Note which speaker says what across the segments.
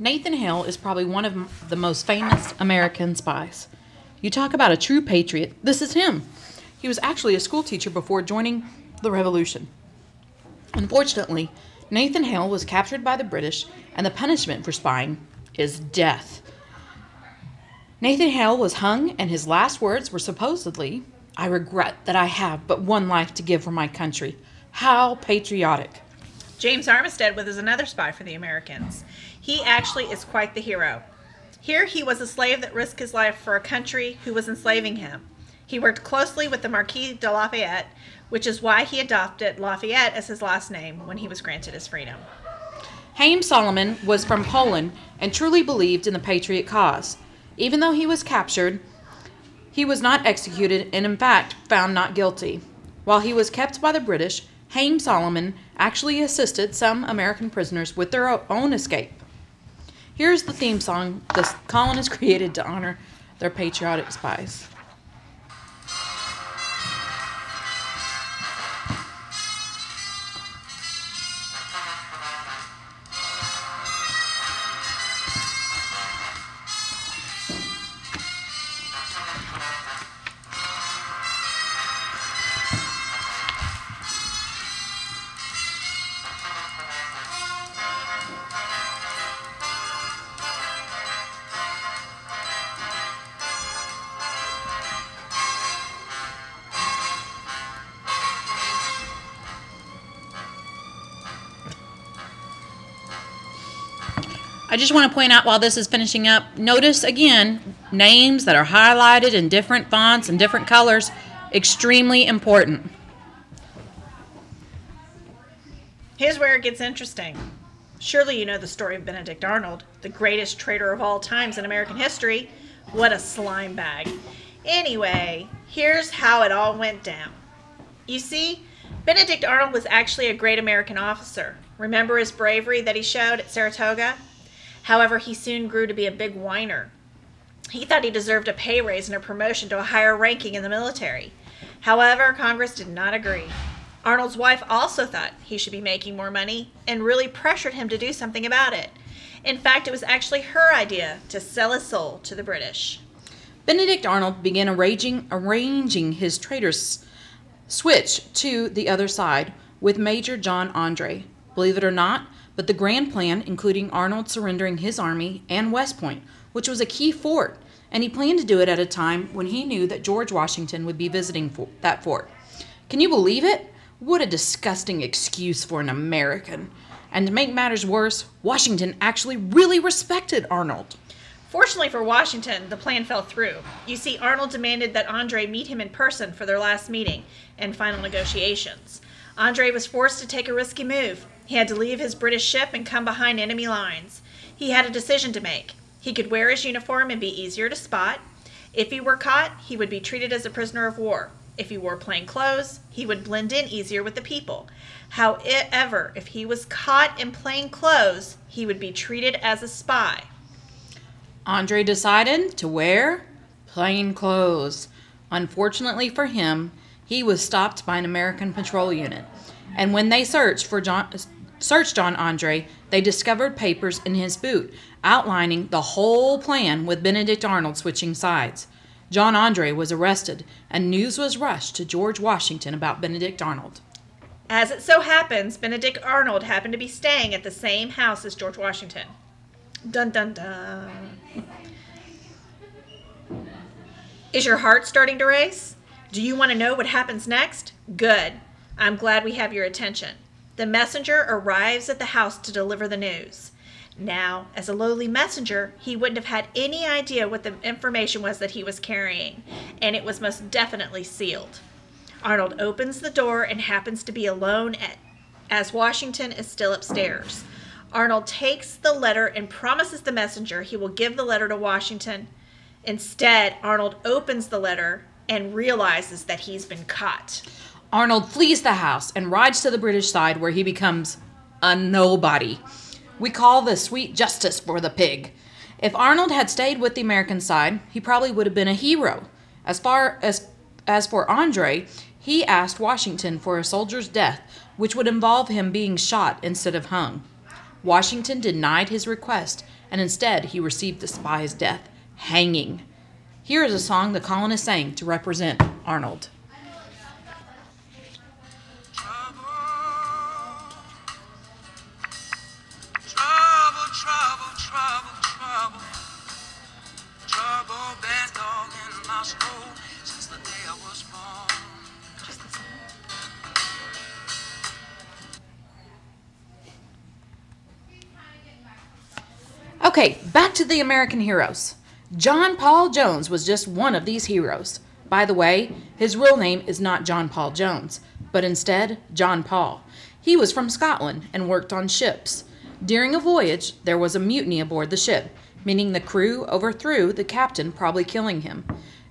Speaker 1: Nathan Hale is probably one of the most famous American spies. You talk about a true patriot, this is him. He was actually a school teacher before joining the Revolution. Unfortunately, Nathan Hale was captured by the British, and the punishment for spying is death. Nathan Hale was hung, and his last words were supposedly, "I regret that I have but one life to give for my country." How patriotic.
Speaker 2: James Armistead was another spy for the Americans. He actually is quite the hero. Here he was a slave that risked his life for a country who was enslaving him. He worked closely with the Marquis de Lafayette, which is why he adopted Lafayette as his last name when he was granted his freedom.
Speaker 1: Haym Solomon was from Poland and truly believed in the patriot cause. Even though he was captured, he was not executed and in fact found not guilty. While he was kept by the British, Haym Solomon actually assisted some American prisoners with their own escape. Here's the theme song the colonists created to honor their patriotic spies. I just want to point out while this is finishing up, notice again, names that are highlighted in different fonts and different colors, extremely important.
Speaker 2: Here's where it gets interesting. Surely you know the story of Benedict Arnold, the greatest traitor of all times in American history. What a slime bag. Anyway, here's how it all went down. You see, Benedict Arnold was actually a great American officer. Remember his bravery that he showed at Saratoga? However, he soon grew to be a big whiner. He thought he deserved a pay raise and a promotion to a higher ranking in the military. However, Congress did not agree. Arnold's wife also thought he should be making more money and really pressured him to do something about it. In fact, it was actually her idea to sell his soul to the British.
Speaker 1: Benedict Arnold began arranging his traitors' switch to the other side with Major John Andre. Believe it or not, but the grand plan, including Arnold surrendering his army and West Point, which was a key fort, and he planned to do it at a time when he knew that George Washington would be visiting that fort. Can you believe it? What a disgusting excuse for an American. And to make matters worse, Washington actually really respected Arnold.
Speaker 2: Fortunately for Washington, the plan fell through. You see, Arnold demanded that Andre meet him in person for their last meeting and final negotiations. Andre was forced to take a risky move. He had to leave his British ship and come behind enemy lines. He had a decision to make. He could wear his uniform and be easier to spot. If he were caught, he would be treated as a prisoner of war. If he wore plain clothes, he would blend in easier with the people. However, if he was caught in plain clothes, he would be treated as a spy.
Speaker 1: Andre decided to wear plain clothes. Unfortunately for him, he was stopped by an American patrol unit. And when they searched on Andre, they discovered papers in his boot outlining the whole plan with Benedict Arnold switching sides. John Andre was arrested, and news was rushed to George Washington about Benedict Arnold.
Speaker 2: As it so happens, Benedict Arnold happened to be staying at the same house as George Washington. Dun dun dun. Is your heart starting to race? Do you want to know what happens next? Good. I'm glad we have your attention. The messenger arrives at the house to deliver the news. Now, as a lowly messenger, he wouldn't have had any idea what the information was that he was carrying, and it was most definitely sealed. Arnold opens the door and happens to be alone as Washington is still upstairs. Arnold takes the letter and promises the messenger he will give the letter to Washington. Instead, Arnold opens the letter and realizes that he's been caught.
Speaker 1: Arnold flees the house and rides to the British side where he becomes a nobody. We call this sweet justice for the pig. If Arnold had stayed with the American side, he probably would have been a hero. As for Andre, he asked Washington for a soldier's death, which would involve him being shot instead of hung. Washington denied his request and instead he received the spy's death, hanging. Here is a song the colonists sang to represent Arnold. Okay, back to the American heroes. John Paul Jones was just one of these heroes. By the way, his real name is not John Paul Jones, but instead John Paul. He was from Scotland and worked on ships. During a voyage, there was a mutiny aboard the ship, meaning the crew overthrew the captain, probably killing him.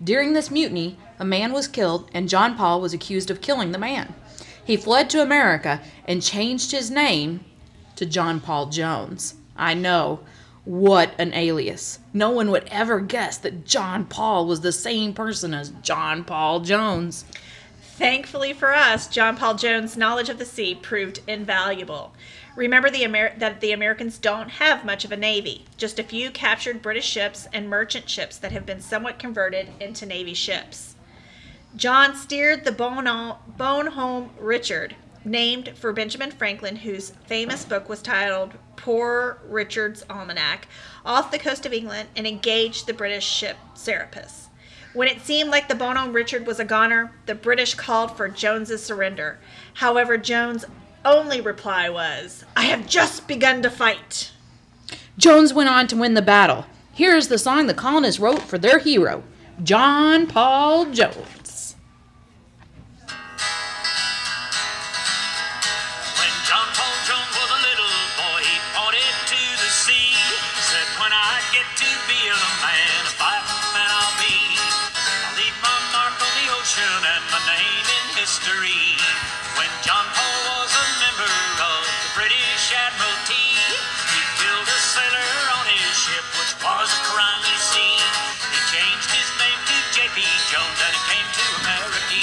Speaker 1: During this mutiny, a man was killed and John Paul was accused of killing the man. He fled to America and changed his name to John Paul Jones. I know. What an alias. No one would ever guess that John Paul was the same person as John Paul Jones.
Speaker 2: Thankfully for us, John Paul Jones' knowledge of the sea proved invaluable. Remember that the Americans don't have much of a navy, just a few captured British ships and merchant ships that have been somewhat converted into Navy ships. John steered the Bonhomme Richard, named for Benjamin Franklin, whose famous book was titled Poor Richard's Almanac, off the coast of England and engaged the British ship Serapis. When it seemed like the Bonhomme Richard was a goner, the British called for Jones's surrender. However, Jones' only reply was, "I have just begun to fight."
Speaker 1: Jones went on to win the battle. Here is the song the colonists wrote for their hero, John Paul Jones.
Speaker 3: When John Paul was a member of the British Admiralty, he killed a sailor on his ship, which was a crime, you see. He changed his name to J.P. Jones and he came to America.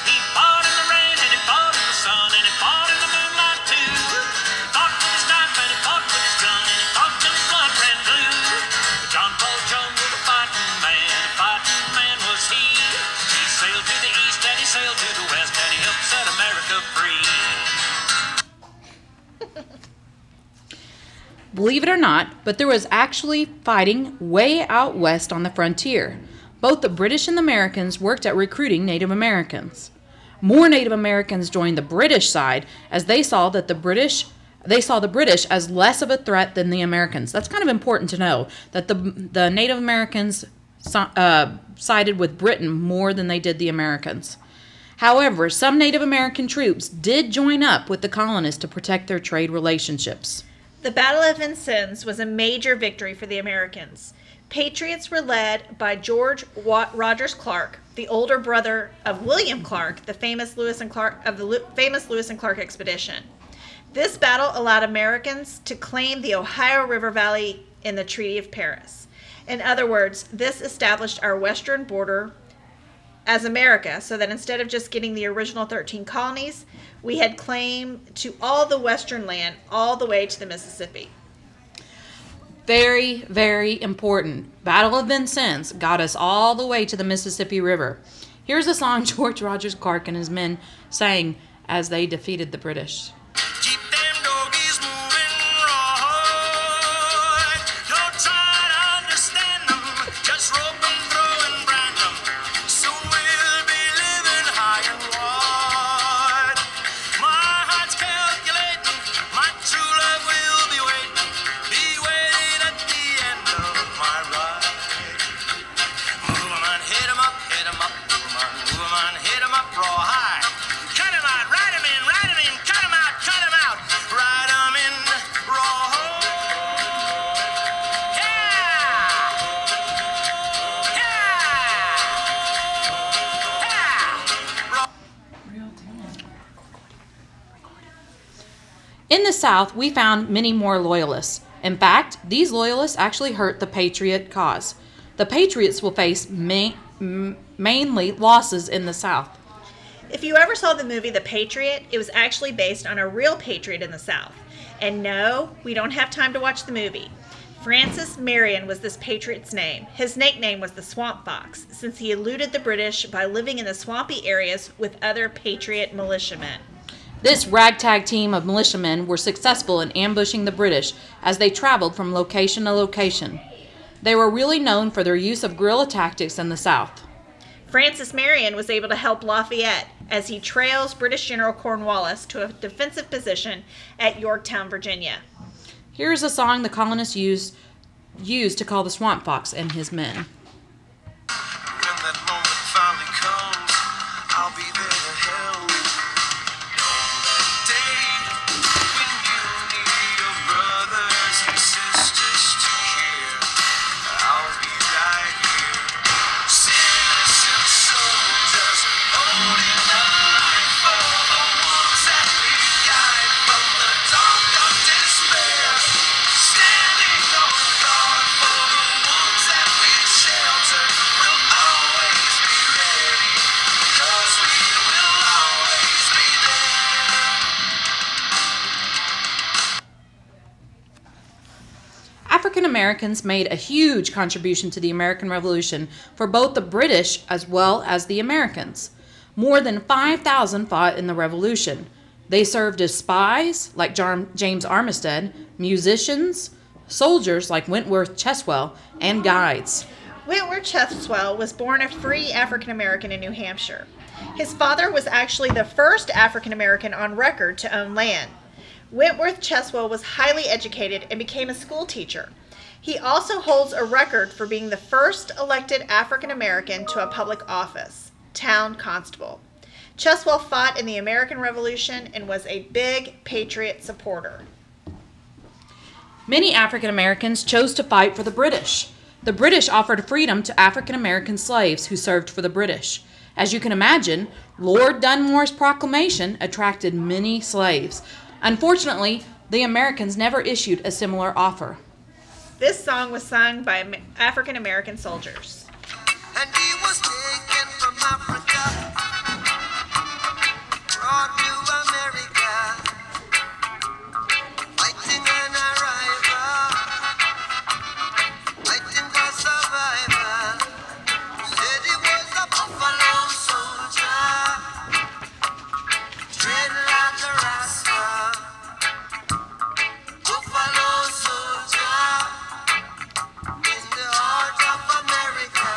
Speaker 3: He fought in the rain and he fought in the sun and he fought in the moonlight too. He fought with his knife and he fought with his gun and he fought till his blood ran blue. But John Paul Jones was a fighting man was he. He sailed to the east and he sailed to the west and he helped set America free.
Speaker 1: Believe it or not, but there was actually fighting way out west on the frontier. Both the British and the Americans worked at recruiting Native Americans. More Native Americans joined the British side as they saw the British as less of a threat than the Americans. That's kind of important to know, that the Native Americans sided with Britain more than they did the Americans. However, some Native American troops did join up with the colonists to protect their trade relationships.
Speaker 2: The Battle of Vincennes was a major victory for the Americans. Patriots were led by George Rogers Clark, the older brother of William Clark, the famous Lewis and Clark expedition. This battle allowed Americans to claim the Ohio River Valley in the Treaty of Paris. In other words, this established our western border as America, so that instead of just getting the original 13 colonies, we had claim to all the western land all the way to the Mississippi.
Speaker 1: Very, very important. Battle of Vincennes got us all the way to the Mississippi River. Here's a song George Rogers Clark and his men sang as they defeated the British.
Speaker 3: Keep them doggies moving right. No try to understand them. Just rope them, throw and brand them. Soon we'll be living high and wide. My heart's calculating. My true love will be waiting. Be waiting at the end of my ride. Move 'em and hit 'em up, hit 'em up. Move 'em and hit 'em up raw high. Cut 'em out, ride 'em in, cut 'em out, ride 'em in raw.
Speaker 1: In the South, we found many more loyalists. In fact, these loyalists actually hurt the Patriot cause. The Patriots will face mainly losses in the South.
Speaker 2: If you ever saw the movie The Patriot, it was actually based on a real patriot in the South. And no, we don't have time to watch the movie. Francis Marion was this patriot's name. His nickname was the Swamp Fox, since he eluded the British by living in the swampy areas with other patriot militiamen.
Speaker 1: This ragtag team of militiamen were successful in ambushing the British as they traveled from location to location. They were really known for their use of guerrilla tactics in the South.
Speaker 2: Francis Marion was able to help Lafayette as he trails British General Cornwallis to a defensive position at Yorktown, Virginia.
Speaker 1: Here's a song the colonists used to call the Swamp Fox and his men.
Speaker 4: When that moment finally comes, I'll be there to help. On that day when you need your brothers and sisters to care, I'll be right here. Citizen soldiers holding the line for the ones that we guide from the dark of despair. Standing on guard for the ones that we shelter. We'll always be ready, 'cause we will always be there.
Speaker 1: African Americans made a huge contribution to the American Revolution for both the British as well as the Americans. More than 5,000 fought in the Revolution. They served as spies, like James Armistead, musicians, soldiers like Wentworth Cheswell, and guides.
Speaker 2: Wentworth Cheswell was born a free African American in New Hampshire. His father was actually the first African American on record to own land. Wentworth Cheswell was highly educated and became a school teacher. He also holds a record for being the first elected African American to a public office, town constable. Cheswell fought in the American Revolution and was a big patriot supporter.
Speaker 1: Many African Americans chose to fight for the British. The British offered freedom to African American slaves who served for the British. As you can imagine, Lord Dunmore's proclamation attracted many slaves. Unfortunately, the Americans never issued a similar offer.
Speaker 2: This song was sung by African American soldiers.
Speaker 4: And he was taken from Africa, brought to America, fighting an arrival, fighting for survival. Said he was a buffalo soldier, trained like a Rasta. Buffalo soldier in the heart of America.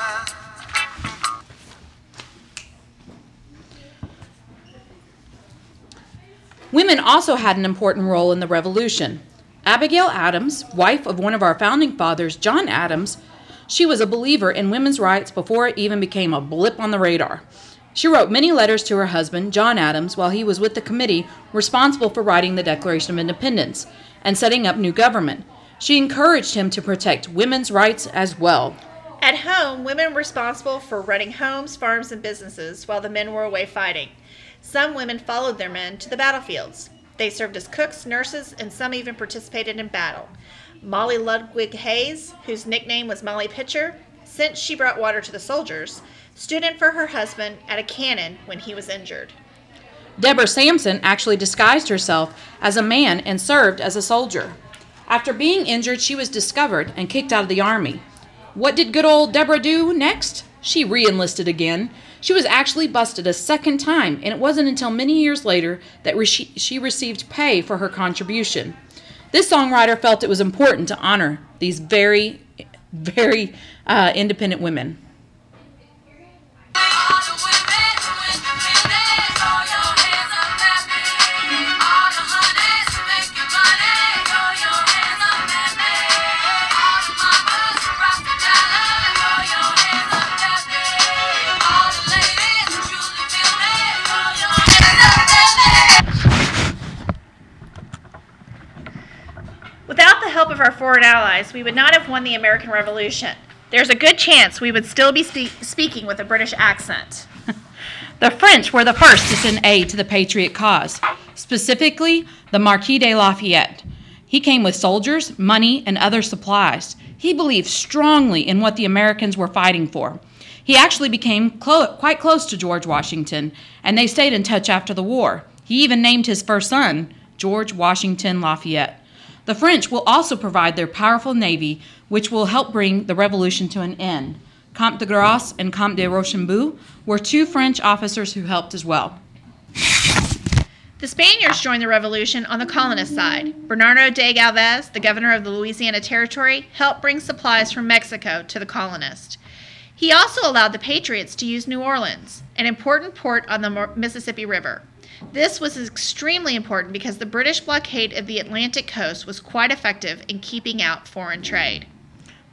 Speaker 1: Women also had an important role in the Revolution. Abigail Adams, wife of one of our founding fathers, John Adams, she was a believer in women's rights before it even became a blip on the radar. She wrote many letters to her husband, John Adams, while he was with the committee responsible for writing the Declaration of Independence and setting up new government. She encouraged him to protect women's rights as well.
Speaker 2: At home, women were responsible for running homes, farms, and businesses while the men were away fighting. Some women followed their men to the battlefields. They served as cooks, nurses, and some even participated in battle. Molly Ludwig Hayes, whose nickname was Molly Pitcher, since she brought water to the soldiers, stood in for her husband at a cannon when he was injured.
Speaker 1: Deborah Sampson actually disguised herself as a man and served as a soldier. After being injured, she was discovered and kicked out of the army. What did good old Deborah do next? She re-enlisted again. She was actually busted a second time, and it wasn't until many years later that she received pay for her contribution. This songwriter felt it was important to honor these very, very independent women.
Speaker 2: Without the help of our foreign allies, we would not have won the American Revolution. There's a good chance we would still be speaking with a British accent.
Speaker 1: The French were the first to send aid to the Patriot cause, specifically the Marquis de Lafayette. He came with soldiers, money, and other supplies. He believed strongly in what the Americans were fighting for. He actually became quite close to George Washington, and they stayed in touch after the war. He even named his first son George Washington Lafayette. The French will also provide their powerful navy, which will help bring the revolution to an end. Comte de Grasse and Comte de Rochambeau were two French officers who helped as well.
Speaker 2: The Spaniards joined the revolution on the colonist side. Bernardo de Galvez, the governor of the Louisiana Territory, helped bring supplies from Mexico to the colonists. He also allowed the Patriots to use New Orleans, an important port on the Mississippi River. This was extremely important because the British blockade of the Atlantic coast was quite effective in keeping out foreign trade.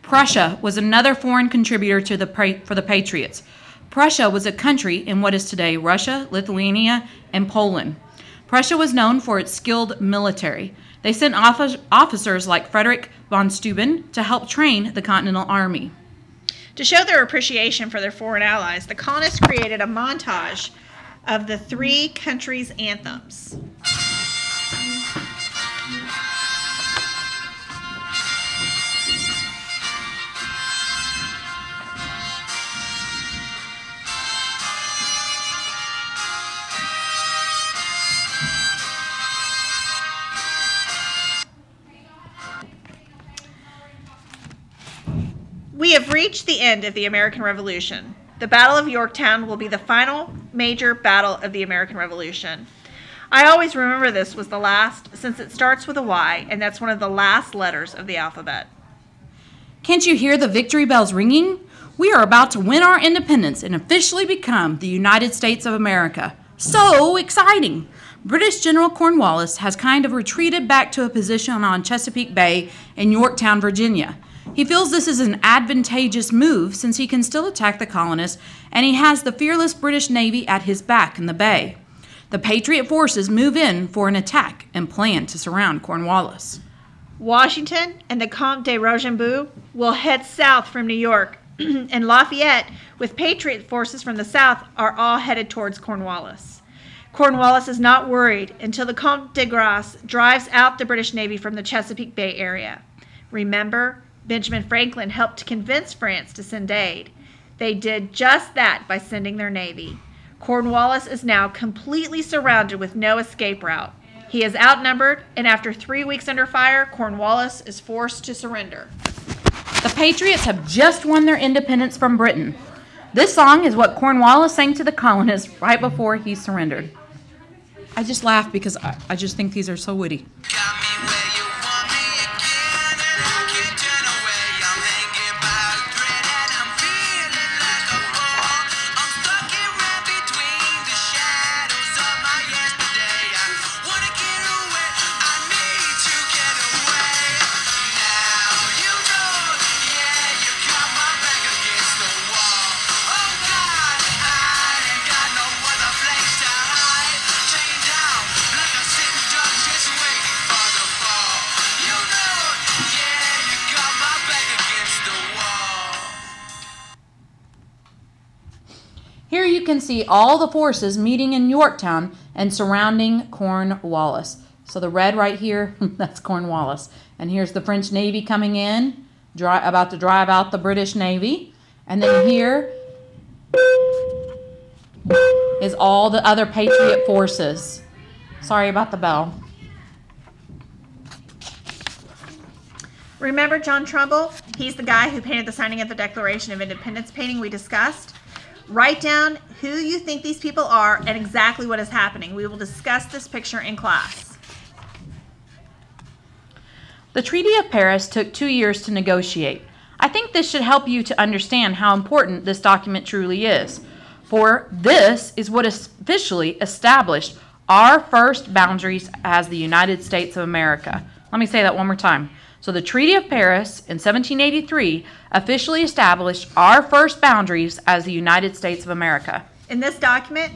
Speaker 1: Prussia was another foreign contributor for the Patriots. Prussia was a country in what is today Russia, Lithuania, and Poland. Prussia was known for its skilled military. They sent officers like Frederick von Steuben to help train the Continental Army.
Speaker 2: To show their appreciation for their foreign allies, the colonists created a montage of the three countries' anthems. We have reached the end of the American Revolution. The Battle of Yorktown will be the final major battle of the American Revolution. I always remember this was the last, since it starts with a Y, and that's one of the last letters of the alphabet.
Speaker 1: Can't you hear the victory bells ringing? We are about to win our independence and officially become the United States of America. So exciting! British General Cornwallis has kind of retreated back to a position on Chesapeake Bay in Yorktown, Virginia. He feels this is an advantageous move since he can still attack the colonists, and he has the fearless British Navy at his back in the bay. The Patriot forces move in for an attack and plan to surround Cornwallis.
Speaker 2: Washington and the Comte de Rochambeau will head south from New York, and Lafayette, with Patriot forces from the south, are all headed towards Cornwallis. Cornwallis is not worried until the Comte de Grasse drives out the British Navy from the Chesapeake Bay area. Remember, Benjamin Franklin helped to convince France to send aid. They did just that by sending their navy. Cornwallis is now completely surrounded with no escape route. He is outnumbered, and after 3 weeks under fire, Cornwallis is forced to surrender.
Speaker 1: The Patriots have just won their independence from Britain. This song is what Cornwallis sang to the colonists right before he surrendered. I just laugh because I just think these are so witty.
Speaker 4: Got me where you want me again, and I can't turn away. I'm hanging by a thread, and I'm feeling like a fall. I'm stuck in right between the shadows of my yesterday. I wanna get away, I need to get away. Now you know, yeah, you got my back against the wall. Oh God, I ain't got no other place to hide. Chained down like a sitting duck, just waiting for the fall. You know, yeah, you got my back against the wall.
Speaker 1: Here you can see all the forces meeting in Yorktown and surrounding Cornwallis. So the red right here, that's Cornwallis. And here's the French Navy coming in, about to drive out the British Navy. And then here is all the other Patriot forces. Sorry about the bell.
Speaker 2: Remember John Trumbull? He's the guy who painted the signing of the Declaration of Independence painting we discussed. Write down who you think these people are and exactly what is happening. We will discuss this picture in class.
Speaker 1: The Treaty of Paris took 2 years to negotiate. I think this should help you to understand how important this document truly is. For this is what officially established our first boundaries as the United States of America. Let me say that one more time. So the Treaty of Paris in 1783 officially established our first boundaries as the United States of America.
Speaker 2: In this document,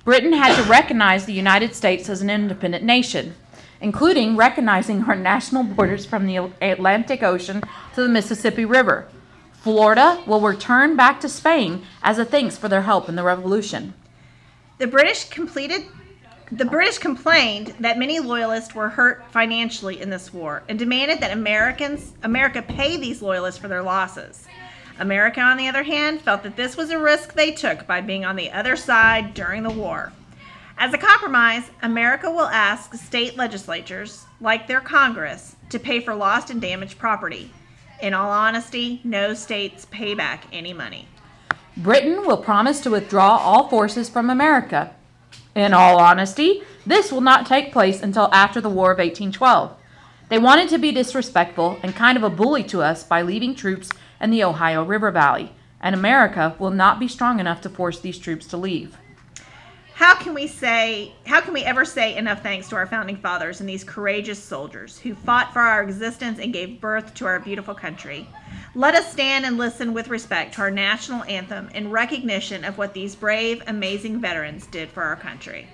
Speaker 1: Britain had to recognize the United States as an independent nation, including recognizing our national borders from the Atlantic Ocean to the Mississippi River. Florida will return back to Spain as a thanks for their help in the Revolution.
Speaker 2: the British complained that many loyalists were hurt financially in this war and demanded that America pay these loyalists for their losses. America, on the other hand, felt that this was a risk they took by being on the other side during the war. As a compromise, America will ask state legislatures, like their Congress, to pay for lost and damaged property. In all honesty, no states pay back any money.
Speaker 1: Britain will promise to withdraw all forces from America. In all honesty, this will not take place until after the War of 1812. They wanted to be disrespectful and kind of a bully to us by leaving troops in the Ohio River Valley, and America will not be strong enough to force these troops to leave.
Speaker 2: How can we ever say enough thanks to our founding fathers and these courageous soldiers who fought for our existence and gave birth to our beautiful country? Let us stand and listen with respect to our national anthem in recognition of what these brave, amazing veterans did for our country.